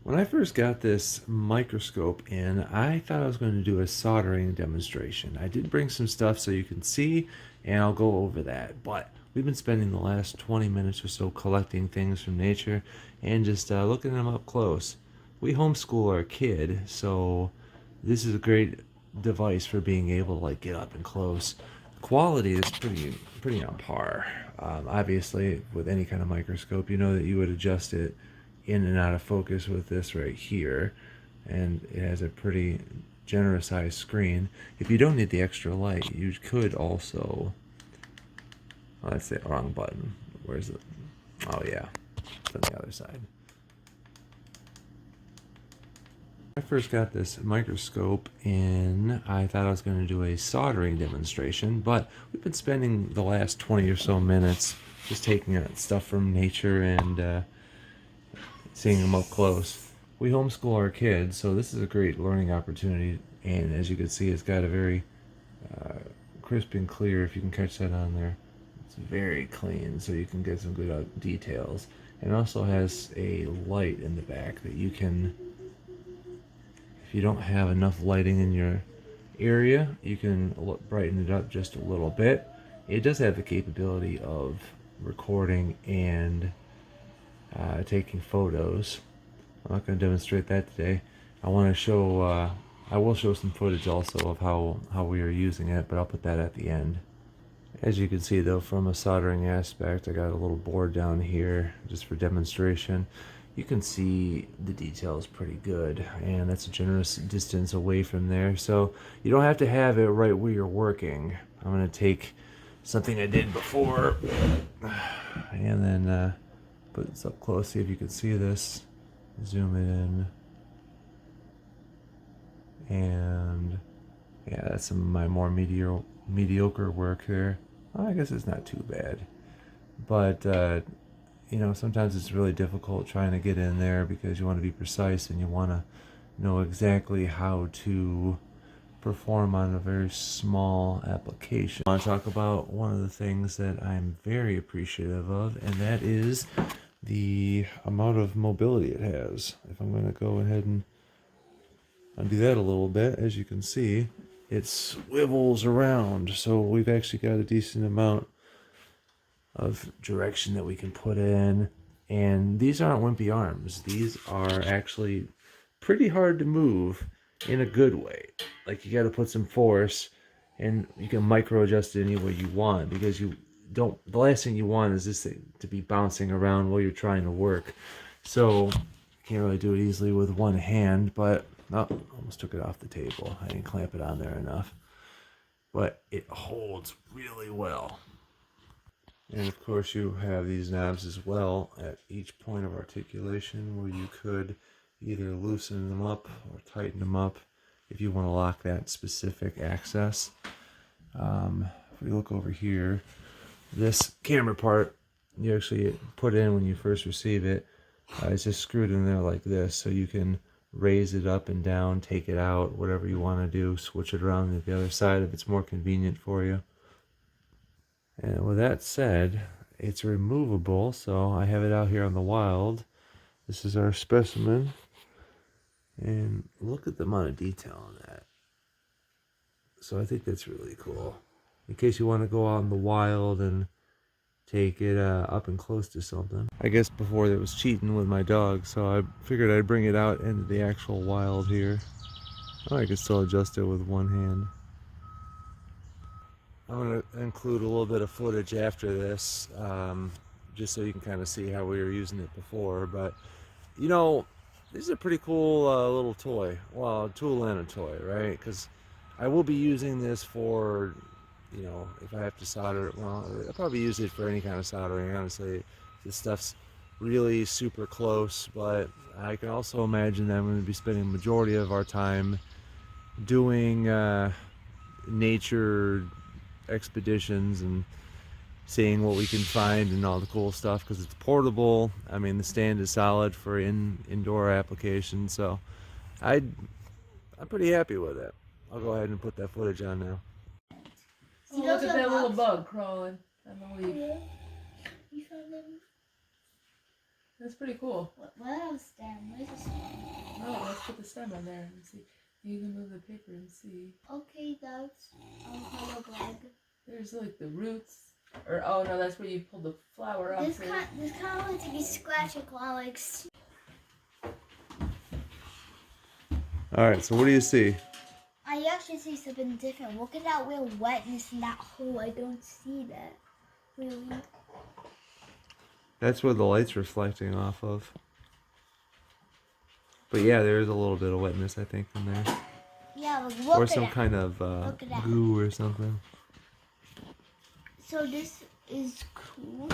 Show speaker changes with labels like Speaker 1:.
Speaker 1: When I first got this microscope in, I thought I was going to do a soldering demonstration. I did bring some stuff so you can see, and I'll go over that. But we've been spending the last 20 minutes or so collecting things from nature and just looking them up close. We homeschool our kid, so this is a great device for being able to get up and close. Quality is pretty on par. Obviously, with any kind of microscope, you know that you would adjust it in and out of focus with this right here, and it has a pretty generous sized screen. If you don't need the extra light, you could also, oh, that's the wrong button. Where's it? Oh yeah, it's on the other side. I first got this microscope in, I thought I was going to do a soldering demonstration, but we've been spending the last 20 or so minutes just taking out stuff from nature and seeing them up close. We homeschool our kids, so this is a great learning opportunity, and as you can see, it's got a very crisp and clear, if you can catch that on there. It's very clean, so you can get some good details. And it also has a light in the back that you can, if you don't have enough lighting in your area, you can brighten it up just a little bit. It does have the capability of recording and taking photos. I'm not going to demonstrate that today. I want to show, I will show some footage also of how we are using it, but I'll put that at the end. As you can see though, from a soldering aspect, I got a little board down here just for demonstration. You can see the details pretty good, and that's a generous distance away from there, so you don't have to have it right where you're working. I'm going to take something I did before and then put this up close, see if you can see this. Zoom it in, and yeah, that's some of my more mediocre work there. I guess it's not too bad, but you know, sometimes it's really difficult trying to get in there because you want to be precise and you want to know exactly how to perform on a very small application. I want to talk about one of the things that I'm very appreciative of, and that is the amount of mobility it has. If I'm going to go ahead and undo that a little bit, as you can see, it swivels around, so we've actually got a decent amount of direction that we can put in. And these aren't wimpy arms. These are actually pretty hard to move in a good way. Like, you got to put some force, and you can micro adjust it any way you want, because you don't, the last thing you want is this thing to be bouncing around while you're trying to work. So you can't really do it easily with one hand, but oh, almost took it off the table. I didn't clamp it on there enough, but it holds really well. And of course you have these knobs as well at each point of articulation, where you could either loosen them up or tighten them up if you want to lock that specific access. If we look over here, this camera part you actually put in when you first receive it. It's just screwed in there like this, so you can raise it up and down, take it out, whatever you want to do, switch it around to the other side if it's more convenient for you. And with that said, it's removable, so I have it out here on the wild. This is our specimen, and look at the amount of detail on that. So I think that's really cool. In case you want to go out in the wild and take it up and close to something. I guess before there was cheating with my dog, so I figured I'd bring it out into the actual wild here. Oh, I can still adjust it with one hand. I'm going to include a little bit of footage after this, just so you can kind of see how we were using it before. But, you know, this is a pretty cool little toy. Well, a tool and a toy, right? Because I will be using this for, you know, if I have to solder it, well, I'll probably use it for any kind of soldering. Honestly, this stuff's really super close, but I can also imagine that I'm going to be spending the majority of our time doing nature expeditions and seeing what we can find and all the cool stuff, because it's portable. I mean, the stand is solid for indoor applications, so I'm pretty happy with it. I'll go ahead and put that footage on now.
Speaker 2: Oh, look at that little bug crawling on the leaf.
Speaker 3: Yeah. You found them?
Speaker 2: That's pretty cool.
Speaker 3: What else, Dan? Where's the stand?
Speaker 2: put the stem on there and see. You can move the paper and see.
Speaker 3: Okay, that's kind of leg.
Speaker 2: There's like the roots. Or, oh no, that's where you pull the flower off.
Speaker 3: This kind of looks to be scratching like.
Speaker 1: All right, so what do you see?
Speaker 3: I actually see something different. Look at that real wetness in that hole. I don't see that. Really?
Speaker 1: That's where the light's reflecting off of. But yeah, there is a little bit of wetness, I think, in there.
Speaker 3: Yeah, look
Speaker 1: Or
Speaker 3: at
Speaker 1: some
Speaker 3: that.
Speaker 1: kind of goo or something.
Speaker 3: So this is cool.